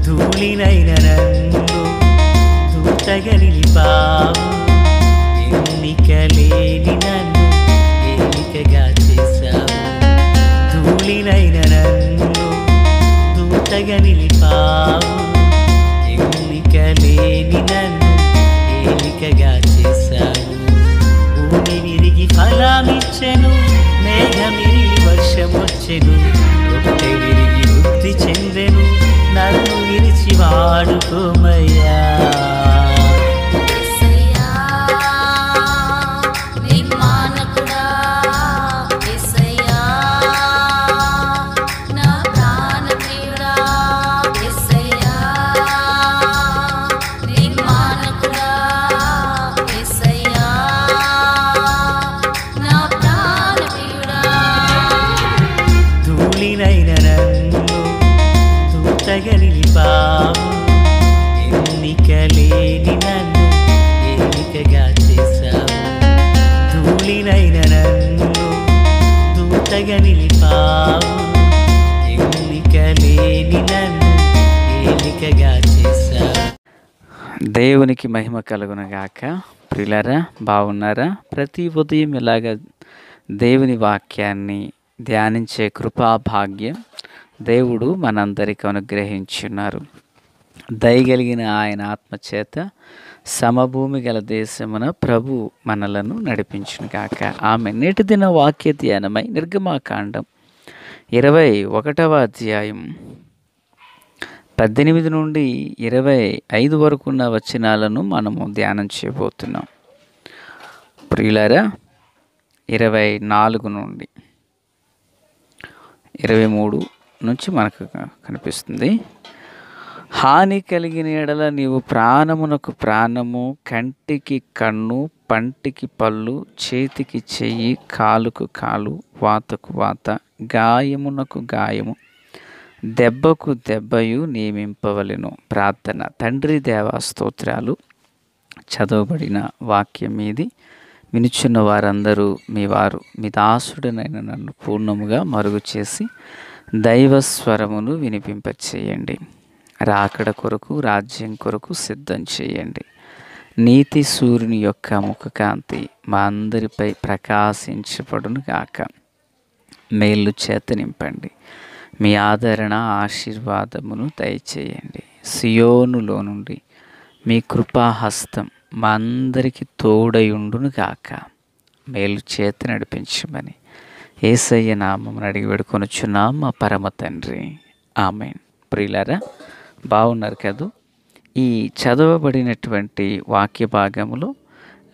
ధూళినైన నన్ను దూతగా నిలిపావు, ఎన్నిక లేని నన్ను ఏలికగా చేశావు. ధూళినైన నన్ను దూతగా నిలిపావు, ఎన్నిక లేని నన్ను ఏలికగా చేశావు. భూమి విరిగి ఫలమిచ్చెను, మేఘమిరిగి వర్షమొచ్చెను, రొట్టె విరిగి వృద్ధి చెందెను, నన్ను విరిచి వాడుకోమయ్యా. ధూళినైన నన్ను దూతగా నిలిపావు, ఎన్నిక లేని నన్ను ఏలికగా చేశావు. ధూళినైన నన్ను దూతగా నిలిపావు, ఎన్నిక లేని నన్ను ఏలికగా చేశావు. దేవునికి మహిమ కలుగునగాక. ప్రియులారా, బాగున్నారా? ప్రతి ఉదయం ఇలాగ దేవుని వాక్యాన్ని ధ్యానించే కృపాభాగ్యం దేవుడు మనందరికీ అనుగ్రహించున్నారు. దయగలిగిన ఆయన ఆత్మచేత సమభూమి గల దేశమున ప్రభు మనలను నడిపించును గాక. ఆమె నేటి దిన వాక్య ధ్యానమై నిర్గమాకాండం 21వ అధ్యాయం 18 నుండి 25 వరకు ఉన్న వచనాలను మనము ధ్యానం చేయబోతున్నాం. ప్రియులారా, 24 నుండి 23 నుంచి మనకు కనిపిస్తుంది. హాని కలిగిన ఎడల నీవు ప్రాణమునకు ప్రాణము, కంటికి కన్ను, పంటికి పళ్ళు, చేతికి చెయ్యి, కాలుకు కాలు, వాతకు వాత, గాయమునకు గాయము, దెబ్బకు దెబ్బయు నియమింపవలెను. ప్రార్థన. తండ్రి దేవా స్తోత్రాలు. చదవబడిన వాక్యం మీది వినుచున్న వారందరూ మీ వారు, మీ దాసుడనైన నన్ను పూర్ణముగా మరుగు చేసి దైవస్వరమును వినిపింపచేయండి. రాకడ కొరకు, రాజ్యం కొరకు సిద్ధం చేయండి. నీతి సూర్యుని యొక్క ముఖకాంతి మా అందరిపై ప్రకాశించబడును గాక. మేలు చేత నింపండి. మీ ఆదరణ, ఆశీర్వాదమును దయచేయండి. సియోనులో నుండి మీ కృపాహస్తం మా అందరికీ తోడయుండును గాక. మేలు చేత నడిపించమని యేసయ్య నామమున అడిగి వేడుకొనుచున్నాం మా పరమ తండ్రి. ఆమేన్. ప్రియులారా, బాగున్నారు కదూ? ఈ చదవబడినటువంటి వాక్య భాగములో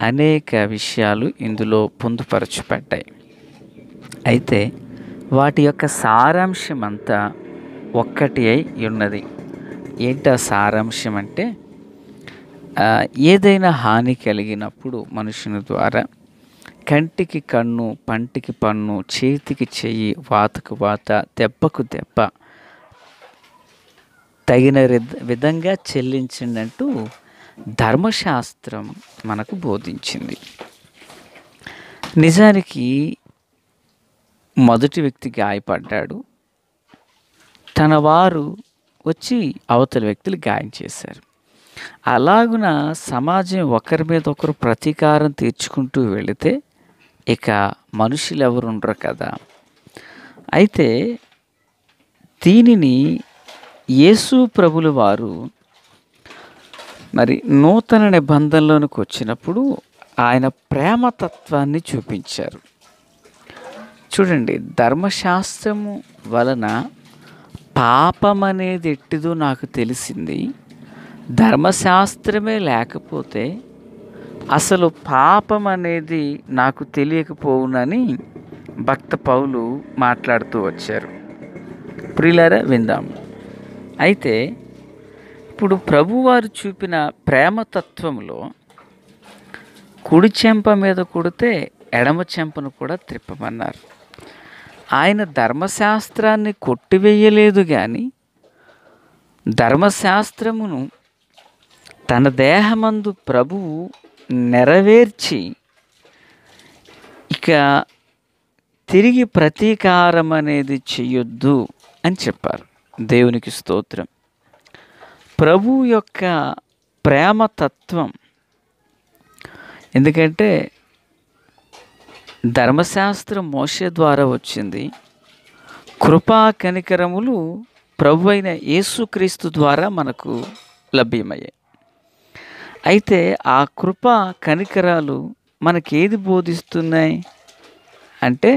అనేక విషయాలు ఇందులో పొందుపరచబడ్డాయి. అయితే వాటి యొక్క సారాంశం అంతా ఒక్కటి అయి ఉన్నది. ఏంటా సారాంశం అంటే, ఏదైనా హాని కలిగినప్పుడు మనుషుని ద్వారా కంటికి కన్ను, పంటికి పన్ను, చేతికి చెయ్యి, వాతకు వాత, దెబ్బకు దెబ్బ తగిన విధంగా చెల్లించిందంటూ ధర్మశాస్త్రం మనకు బోధించింది. నిజానికి మొదటి వ్యక్తి గాయపడ్డాడు, తన వారు వచ్చి అవతలి వ్యక్తులు గాయం చేశారు. అలాగున సమాజం ఒకరి మీద ఒకరు ప్రతీకారం తీర్చుకుంటూ వెళితే ఇక మనుషులు ఎవరు ఉండరు కదా. అయితే దీనిని యేసు ప్రభుల వారు మరి నూతన నిబంధనలోనికి వచ్చినప్పుడు ఆయన ప్రేమతత్వాన్ని చూపించారు. చూడండి, ధర్మశాస్త్రము వలన పాపం అనేది ఎట్టిదో నాకు తెలిసింది. ధర్మశాస్త్రమే లేకపోతే అసలు పాపం అనేది నాకు తెలియకపోవునని భక్త పౌలు మాట్లాడుతూ వచ్చారు. ప్రియులారా, విందాము. అయితే ఇప్పుడు ప్రభువారు చూపిన ప్రేమతత్వంలో కుడి చెంప మీద కొడితే ఎడమ చెంపను కూడా త్రిప్పమన్నారు. ఆయన ధర్మశాస్త్రాన్ని కొట్టివేయలేదు, కానీ ధర్మశాస్త్రమును తన దేహమందు ప్రభువు నెరవేర్చి ఇక తిరిగి ప్రతీకారం అనేది చెయ్యొద్దు అని చెప్పారు. దేవునికి స్తోత్రం. ప్రభు యొక్క ప్రేమ తత్వం. ఎందుకంటే ధర్మశాస్త్రం మోషే ద్వారా వచ్చింది, కృపా కనికరములు ప్రభు అయిన యేసుక్రీస్తు ద్వారా మనకు లభ్యమయ్యాయి. అయితే ఆ కృప కనికరాలు మనకేది బోధిస్తున్నాయి అంటే,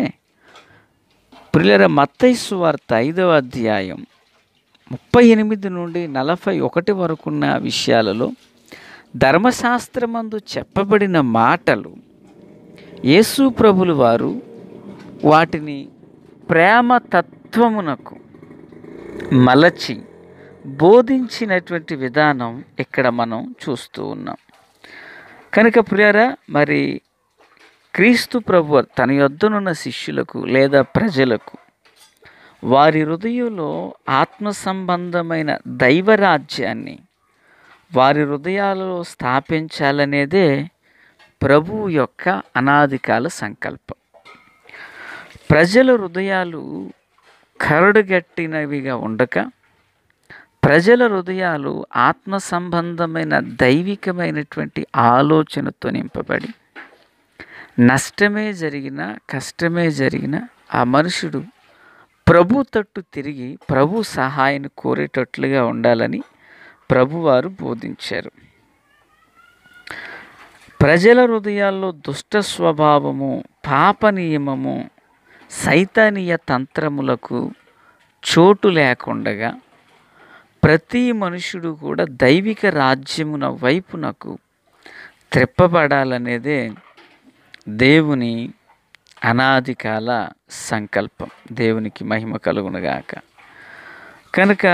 ప్రియులారా, మత్తయి సువార్త 5వ అధ్యాయం 38 నుండి 41 వరకున్న విషయాలలో ధర్మశాస్త్రమందు చెప్పబడిన మాటలు యేసు ప్రభులు వారు వాటిని ప్రేమ తత్వమునకు మలచి బోధించినటువంటి విధానం ఇక్కడ మనం చూస్తూ ఉన్నాం. కనుక ప్రియులారా, మరి క్రీస్తు ప్రభు తన యొద్దనున్న శిష్యులకు లేదా ప్రజలకు వారి హృదయంలో ఆత్మ సంబంధమైన దైవరాజ్యాన్ని వారి హృదయాలలో స్థాపించాలనేదే ప్రభువు యొక్క అనాదికాల సంకల్పం. ప్రజల హృదయాలు కరడుగట్టినవిగా ఉండక, ప్రజల హృదయాలు ఆత్మ సంబంధమైన దైవికమైనటువంటి ఆలోచనతో నింపబడి, నష్టమే జరిగినా కష్టమే జరిగినా ఆ మనుషుడు ప్రభు తట్టు తిరిగి ప్రభు సహాయాన్ని కోరేటట్లుగా ఉండాలని ప్రభువారు బోధించారు. ప్రజల హృదయాల్లో దుష్ట స్వభావము, పాప నియమము, సైతానీయ తంత్రములకు చోటు లేకుండగా ప్రతి మనుషుడు కూడా దైవిక రాజ్యమున వైపునకు త్రిప్పబడాలనేదే దేవుని అనాదికాల సంకల్పం. దేవునికి మహిమ కలుగునుగాక. కనుక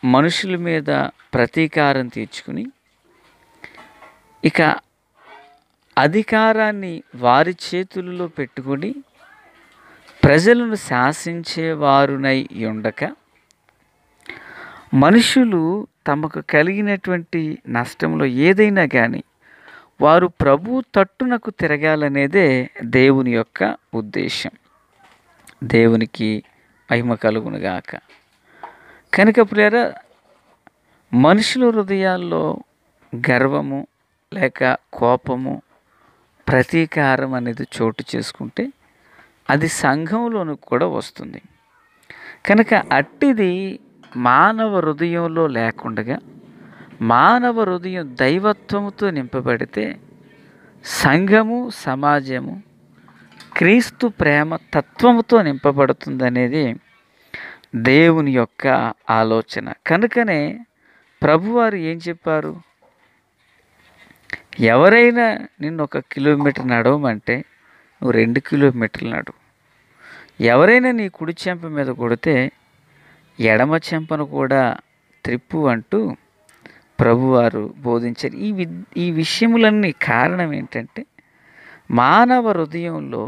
మనుషుల మీద ప్రతీకారం తీర్చుకుని ఇక అధికారాన్ని వారి చేతులలో పెట్టుకొని ప్రజలను శాసించేవారునై ఉండక, మనుషులు తమకు కలిగినటువంటి నష్టంలో ఏదైనా కానీ వారు ప్రభు తట్టునకు తిరగాలనేదే దేవుని యొక్క ఉద్దేశం. దేవునికి మహిమ కలుగునుగాక. కనుక ప్రియులారా, మనుషుల హృదయాల్లో గర్వము లేక కోపము, ప్రతీకారం అనేది చోటు చేసుకుంటే అది సంఘంలోనూ కూడా వస్తుంది. కనుక అట్టిది మానవ హృదయంలో లేకుండగా మానవ హృదయం దైవత్వముతో నింపబడితే సంఘము, సమాజము క్రీస్తు ప్రేమ తత్వముతో నింపబడుతుందనేది దేవుని యొక్క ఆలోచన. కనుకనే ప్రభువారు ఏం చెప్పారు? ఎవరైనా నిన్ను 1 కిలోమీటర్ నడవమంటే నువ్వు 2 కిలోమీటర్లు నడువు. ఎవరైనా నీ కుడి చెంప మీద కొడితే ఎడమ చెంపను కూడా త్రిప్పు అంటూ ప్రభువారు బోధించారు. ఈ విషయములన్నీ కారణం ఏంటంటే, మానవ హృదయంలో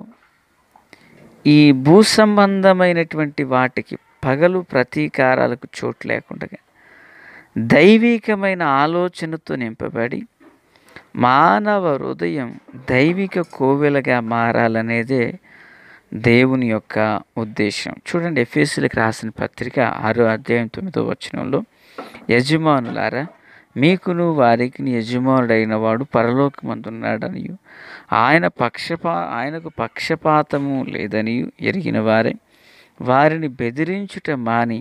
ఈ భూ సంబంధమైనటువంటి వాటికి పగలు ప్రతీకారాలకు చోటు లేకుండా దైవికమైన ఆలోచనతో నింపబడి మానవ హృదయం దైవిక కోవెలగా మారాలనేదే దేవుని యొక్క ఉద్దేశం. చూడండి, ఎఫెసీయులకు రాసిన పత్రిక 6వ అధ్యాయం 9వ వచనంలో, యజమానులారా, మీకును వారికి యజమానుడైన వాడు పరలోకమందున్నాడనియు ఆయనకు పక్షపాతము లేదనియు ఎరిగిన వారే వారిని బెదిరించుట మాని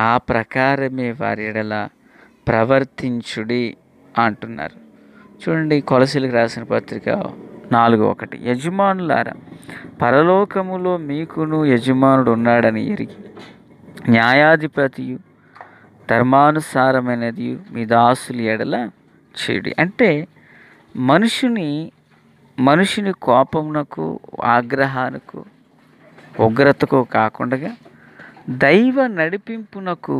ఆ ప్రకారమే వారి ఎడల ప్రవర్తించుడి అంటున్నారు. చూడండి, కొలసీలకు రాసిన పత్రిక 4:1, యజమానులారా, పరలోకములో మీకును యజమానుడు ఉన్నాడని ఎరిగి న్యాయాధిపతియు ధర్మానుసారమైనది మీ దాసుల ఎడల చేయుడి. అంటే మనుషుని కోపమునకు, ఆగ్రహానికి, ఉగ్రతకు కాకుండా దైవ నడిపింపునకు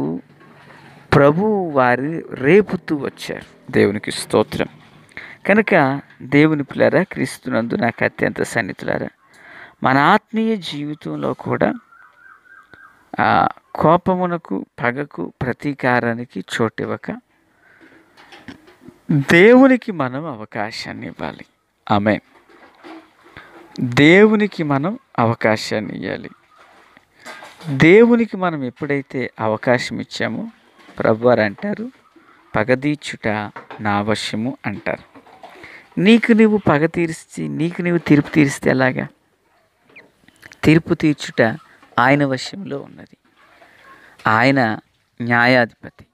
ప్రభు వారి రేపుతూ వచ్చారు. దేవునికి స్తోత్రం. కనుక దేవుని పిల్లరా, క్రీస్తునందు నాకు అత్యంత సన్నిహితులారా, మన ఆత్మీయ జీవితంలో కూడా కోపమునకు, పగకు, ప్రతీకారానికి చోటివ్వక దేవునికి మనం అవకాశాన్ని ఇవ్వాలి. ఆమేన్. దేవునికి మనం అవకాశాన్ని ఇవ్వాలి. దేవునికి మనం ఎప్పుడైతే అవకాశం ఇచ్చామో ప్రభువారు అంటారు, పగదీర్చుట నా వశము అంటారు. నీకు నువ్వు పగ తీర్చి నీకు నువ్వు తీర్పు తీరిస్తే ఎలాగా? తీర్పు తీర్చుట ఆయన వశంలో ఉన్నది. ఆయన న్యాయాధిపతి,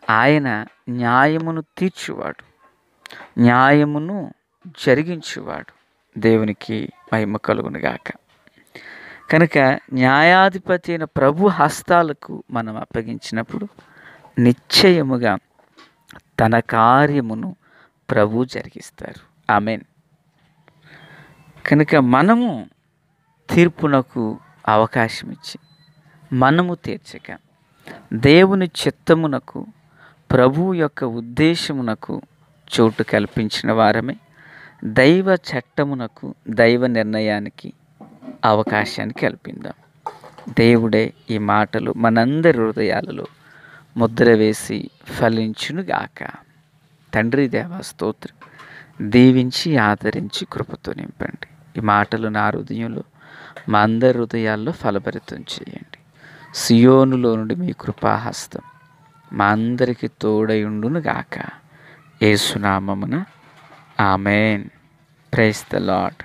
ఆయన న్యాయమును తీర్చువాడు, న్యాయమును జరిగించువాడు. దేవునికి మహిమ కలుగునుగాక. కనుక న్యాయాధిపతి అయిన ప్రభు హస్తాలకు మనం అప్పగించినప్పుడు నిశ్చయముగా తన కార్యమును ప్రభు జరిగిస్తారు. ఆమేన్. కనుక మనము తీర్పునకు అవకాశం ఇచ్చి మనము తీర్చక దేవుని చిత్తమునకు, ప్రభువు యొక్క ఉద్దేశమునకు చోటు కల్పించిన వారమే దైవ చట్టమునకు, దైవ నిర్ణయానికి అవకాశాన్ని కల్పిందాం. దేవుడే ఈ మాటలు మనందరి హృదయాలలో ముద్ర వేసి ఫలించునుగాక. తండ్రి దేవా స్తోత్రం. దీవించి ఆదరించి కృపతో నింపండి. ఈ మాటలు నా హృదయంలో, మా అందరి హృదయాల్లో ఫలభరితం చేయండి. సియోనులో నుండి మీ కృపాహస్తం మా అందరికీ తోడయుండునుగాక. యేసునామమున ఆమేన్. Praise the lord.